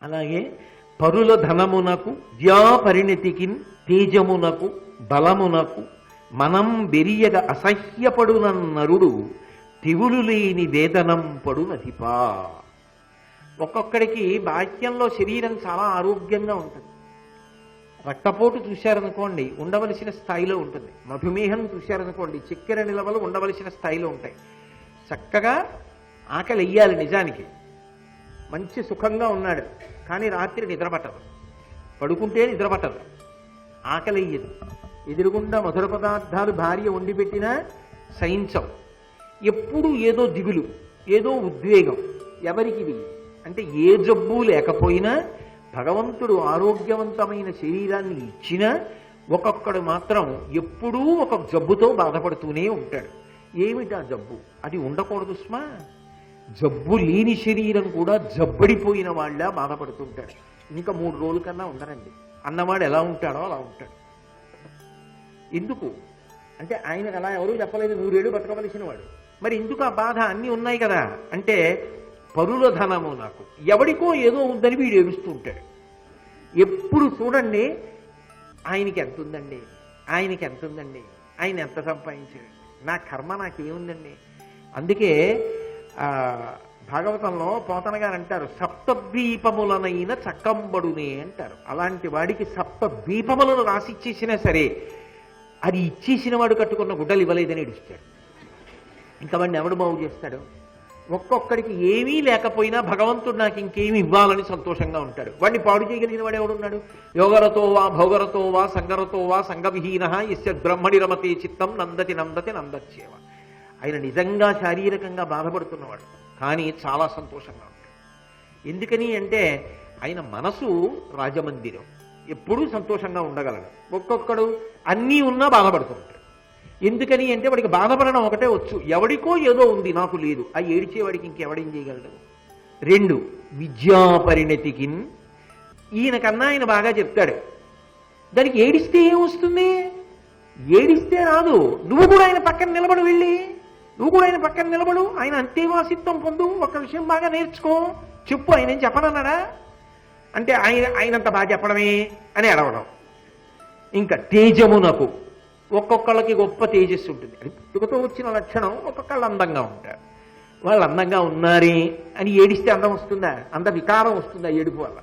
అలాగే పరుల ధనమునకు విద్యాపరిణతికి తేజమునకు బలమునకు మనం బెరియగ అసహ్యపడునన్నరుడు తివులు లేని వేదనం పడునధిపా. ఒక్కొక్కడికి బాహ్యంలో శరీరం చాలా ఆరోగ్యంగా ఉంటుంది. రక్తపోటు చూశారనుకోండి ఉండవలసిన స్థాయిలో ఉంటుంది. మధుమేహం చూశారనుకోండి చక్కెర నిలవలు ఉండవలసిన స్థాయిలో ఉంటాయి. చక్కగా ఆకలి వెయ్యాలి. నిజానికి మంచి సుఖంగా ఉన్నాడు, కానీ రాత్రి నిద్రపట్టదు, పడుకుంటే నిద్రపట్టదు, ఆకలి వెయ్యదు. ఎదురుగుండా మధుర పదార్థాలు భార్య వండి పెట్టినా సహించవు. ఎప్పుడూ ఏదో దిగులు, ఏదో ఉద్వేగం. ఎవరికి అంటే ఏ జబ్బు లేకపోయినా భగవంతుడు ఆరోగ్యవంతమైన శరీరాన్ని ఇచ్చినా ఒక్కొక్కడు మాత్రం ఎప్పుడూ ఒక జబ్బుతో బాధపడుతూనే ఉంటాడు. ఏమిటా జబ్బు? అది ఉండకూడదు స్మా. జబ్బు లేని శరీరం కూడా జబ్బడిపోయిన వాళ్ళ బాధపడుతుంటాడు. ఇంకా 3 రోజుల కన్నా ఉండరండి అన్నవాడు ఎలా ఉంటాడో అలా ఉంటాడు. ఎందుకు అంటే ఆయనకు అలా ఎవరూ చెప్పలేదు, 100 ఏళ్ళు బతకవలసిన వాడు. మరి ఎందుకు ఆ బాధ? అన్నీ ఉన్నాయి కదా. అంటే పరుల ధనము నాకు ఎవడికో ఏదో ఉందని వీడు ఏడుస్తూ ఉంటాడు. ఎప్పుడు చూడండి ఆయనకి ఎంత ఉందండి, ఆయనకి ఎంత ఉందండి, ఆయన ఎంత సంపాదించాడు, నా కర్మ నాకేముందండి. అందుకే భాగవతంలో పోతన గారు అంటారు, సప్తద్వీపములనైన చక్కంబడునే అంటారు. అలాంటి వాడికి 7 ద్వీపములను రాసిచ్చేసినా సరే అది ఇచ్చేసిన వాడు కట్టుకున్న గుడ్డలు ఇవ్వలేదని ఏడుస్తాడు. ఇంకా వాడిని ఎవడు బాగు చేస్తాడు? ఒక్కొక్కడికి ఏమీ లేకపోయినా భగవంతుడు నాకు ఇంకేమి ఇవ్వాలని సంతోషంగా ఉంటాడు. వాడిని పాడు చేయగలిగిన వాడు ఎవడున్నాడు? యోగరతో వా భోగరతో వా సంగరతో వా సంగవిహీన యస్య బ్రహ్మణి రమతే చిత్తం నందతి నందతి నందచ్చేవ. ఆయన నిజంగా శారీరకంగా బాధపడుతున్నవాడు, కానీ చాలా సంతోషంగా ఉంటాడు. ఎందుకని అంటే ఆయన మనసు రాజమందిరం, ఎప్పుడూ సంతోషంగా ఉండగలడు. ఒక్కొక్కడు అన్నీ ఉన్నా బాధపడుతుంటాడు. ఎందుకని అంటే వాడికి బాధపడడం ఒకటే వచ్చు. ఎవడికో ఏదో ఉంది, నాకు లేదు. ఆ ఏడిచేవాడికి ఇంకెవడేం చేయగలడు? 2 విద్యాపరిణతికి. ఈయనకన్నా ఆయన బాగా చెప్తాడు. దానికి ఏడిస్తే ఏమొస్తుంది? ఏడిస్తే రాదు. నువ్వు కూడా ఆయన పక్కన నిలబడు, వెళ్ళి నువ్వు కూడా ఆయన పక్కన నిలబడు, ఆయన అంతేవాసిత్వం పొందు, ఒక విషయం బాగా నేర్చుకో, చెప్పు. ఆయన ఏం చెప్పనన్నాడా? అంటే ఆయనంత బాగా చెప్పడమే అని అడవడం. ఇంకా తేజమునకు ఒక్కొక్కళ్ళకి గొప్ప తేజస్సు ఉంటుంది. అది పుట్టుకతో వచ్చిన లక్షణం. ఒక్కొక్కళ్ళు అందంగా ఉంటారు. వాళ్ళు అందంగా ఉన్నారే అని ఏడిస్తే అందం వస్తుందా? అంత వికారం వస్తుందా ఏడుపు వల్ల?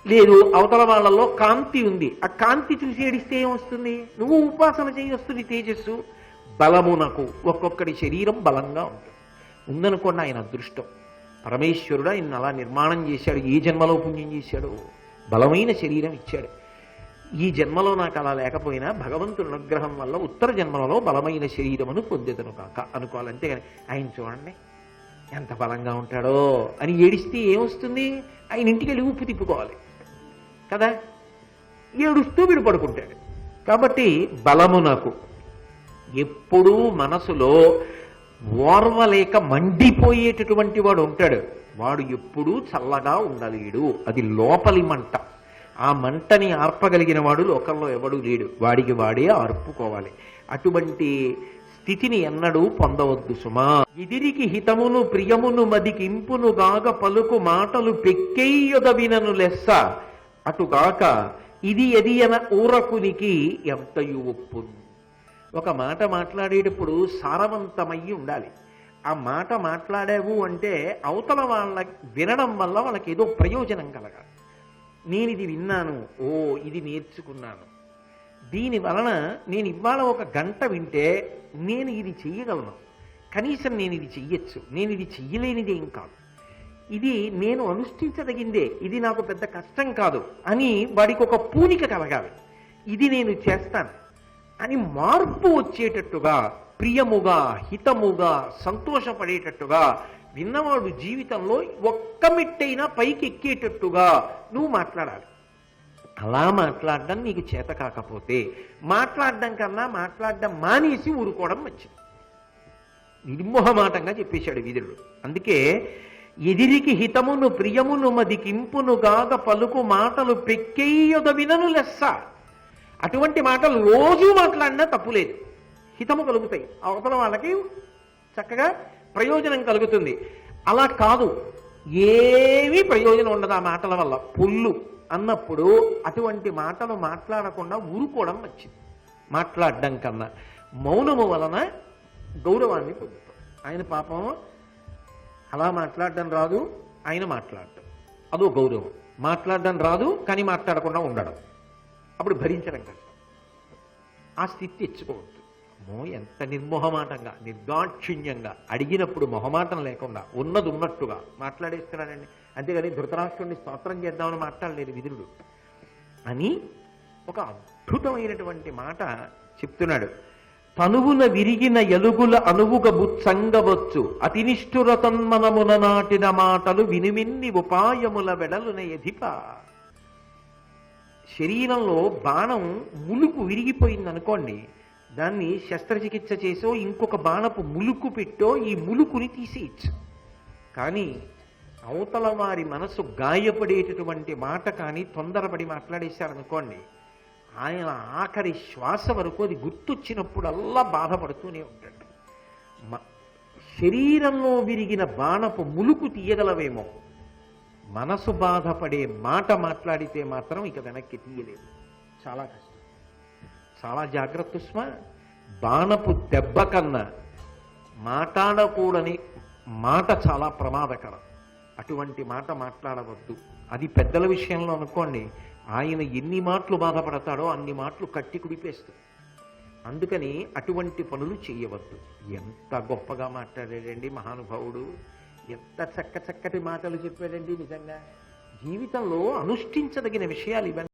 లేదు. అవతల వాళ్ళలో కాంతి ఉంది, ఆ కాంతి చూసి ఏడిస్తే ఏమొస్తుంది? నువ్వు ఉపాసన చేయి, వస్తుంది తేజస్సు. బలమునకు ఒక్కొక్కడి శరీరం బలంగా ఉంటుంది. ఉందనుకోండి ఆయన అదృష్టం. పరమేశ్వరుడు ఆయన అలా నిర్మాణం చేశాడు. ఏ జన్మలో పుణ్యం చేశాడు? బలమైన శరీరం ఇచ్చాడు. ఈ జన్మలో నాకు అలా లేకపోయినా భగవంతుడి అనుగ్రహం వల్ల ఉత్తర జన్మలలో బలమైన శరీరమును పొందేదను కాక అనుకోవాలి. అంతేగాని ఆయన చూడండి ఎంత బలంగా ఉంటాడో అని ఏడిస్తే ఏమొస్తుంది? ఆయన ఇంటికి వెళ్ళి ఉప్పు తిప్పుకోవాలి కదా. ఏడుస్తూ వీడు పడుకుంటాడు. కాబట్టి బలమునకు ఎప్పుడూ మనసులో ఓర్వలేక మండిపోయేటటువంటి వాడు ఉంటాడు. వాడు ఎప్పుడూ చల్లగా ఉండలేడు. అది లోపలి మంట. ఆ మంటని ఆర్పగలిగిన వాడు లోకంలో ఎవడూ లేడు. వాడికి వాడే ఆర్పుకోవాలి. అటువంటి స్థితిని ఎన్నడూ పొందవద్దు సుమా. ఎదిరికి హితమును ప్రియమును మదికింపును గాక పలుకు మాటలు పెక్కెయ్యొదవినను లెస్స అటుగాక ఇది ఎదియన ఊరకునికి ఎంతయు ఒప్పును. ఒక మాట మాట్లాడేటప్పుడు సారవంతమయ్యి ఉండాలి. ఆ మాట మాట్లాడావు అంటే అవతల వాళ్ళ వినడం వల్ల వాళ్ళకి ఏదో ప్రయోజనం కలగాలి. నేను ఇది విన్నాను, ఓ ఇది నేర్చుకున్నాను, దీని వలన నేను ఇవాళ 1 గంట వింటే నేను ఇది చెయ్యగలను, కనీసం నేను ఇది చెయ్యొచ్చు, నేను ఇది చెయ్యలేనిది ఏం కాదు, ఇది నేను అనుష్ఠించదగిందే, ఇది నాకు పెద్ద కష్టం కాదు అని వాడికి ఒక పూనిక కలగాలి. ఇది నేను చేస్తాను అని మార్పు వచ్చేటట్టుగా, ప్రియముగా, హితముగా, సంతోషపడేటట్టుగా, విన్నవాడు జీవితంలో ఒక్క మెట్టైనా పైకి ఎక్కేటట్టుగా నువ్వు మాట్లాడాలి. అలా మాట్లాడడం నీకు చేత కాకపోతే మాట్లాడడం కన్నా మాట్లాడడం మానేసి ఊరుకోవడం మంచిది. నిర్మోహమాటంగా చెప్పేశాడు విదురుడు. అందుకే ఎదిరికి హితమును ప్రియమును మదికింపును గాక పలుకు మాటలు పెక్కెయ్యొద వినను లెస్స. అటువంటి మాటలు రోజూ మాట్లాడినా తప్పులేదు, హితము కలుగుతాయి, అవతల వాళ్ళకి చక్కగా ప్రయోజనం కలుగుతుంది. అలా కాదు, ఏమీ ప్రయోజనం ఉండదు ఆ మాటల వల్ల. పొల్లు అన్నప్పుడు అటువంటి మాటలు మాట్లాడకుండా ఊరుకోవడం వచ్చింది. మాట్లాడడం కన్నా మౌనము వలన గౌరవాన్ని పొందుతాం. ఆయన పాపం అలా మాట్లాడడం రాదు, ఆయన మాట్లాడటం అదో గౌరవం. మాట్లాడడం రాదు కానీ మాట్లాడకుండా ఉండడం, అప్పుడు భరించడం కష్టం. ఆ స్థితి తెచ్చుకోవద్దు. ఎంత నిర్మోహమాటంగా నిర్దాక్షిణ్యంగా అడిగినప్పుడు మొహమాటం లేకుండా ఉన్నది ఉన్నట్టుగా మాట్లాడేస్తున్నాడండి. అంతేగాని ధృతరాష్ట్రుడిని స్తోత్రం చేద్దామని మాట్లాడలేదు విదురుడు అని ఒక అద్భుతమైనటువంటి మాట చెప్తున్నాడు. తనువున విరిగిన ఎలుగుల అనువుగ బుత్సంగవచ్చు అతినిష్ఠుర తన్మనమున నాటిన మాటలు వినుమిన్ని ఉపాయముల వెడలున ఎధిప. శరీరంలో బాణం ములుకు విరిగిపోయింది అనుకోండి, దాన్ని శస్త్రచికిత్స చేసో ఇంకొక బాణపు ములుకు పెట్టో ఈ ములుకుని తీసేయచ్చు. కానీ అవతల వారి మనసు గాయపడేటటువంటి మాట కానీ తొందరపడి మాట్లాడేశారనుకోండి, ఆయన ఆఖరి శ్వాస వరకు అది గుర్తొచ్చినప్పుడల్లా బాధపడుతూనే ఉంటాడు. శరీరంలో విరిగిన బాణపు ములుకు తీయగలవేమో, మనసు బాధపడే మాట మాట్లాడితే మాత్రం ఇక వెనక్కి తీయలేదు. చాలా కష్టం. చాలా జాగ్రత్త సుమా. బాణపు దెబ్బ కన్నా మాట్లాడకూడని మాట చాలా ప్రమాదకరం. అటువంటి మాట మాట్లాడవద్దు. అది పెద్దల విషయంలో అనుకోండి, ఆయన ఎన్ని మాటలు బాధపడతాడో అన్ని మాటలు కట్టి కుడిపేస్తాడు. అందుకని అటువంటి పనులు చేయవద్దు. ఎంత గొప్పగా మాట్లాడాడండి మహానుభావుడు, ఎంత చక్కటి మాటలు చెప్పాడండి. నిజంగా జీవితంలో అనుష్ఠించదగిన విషయాలు ఇవన్నీ.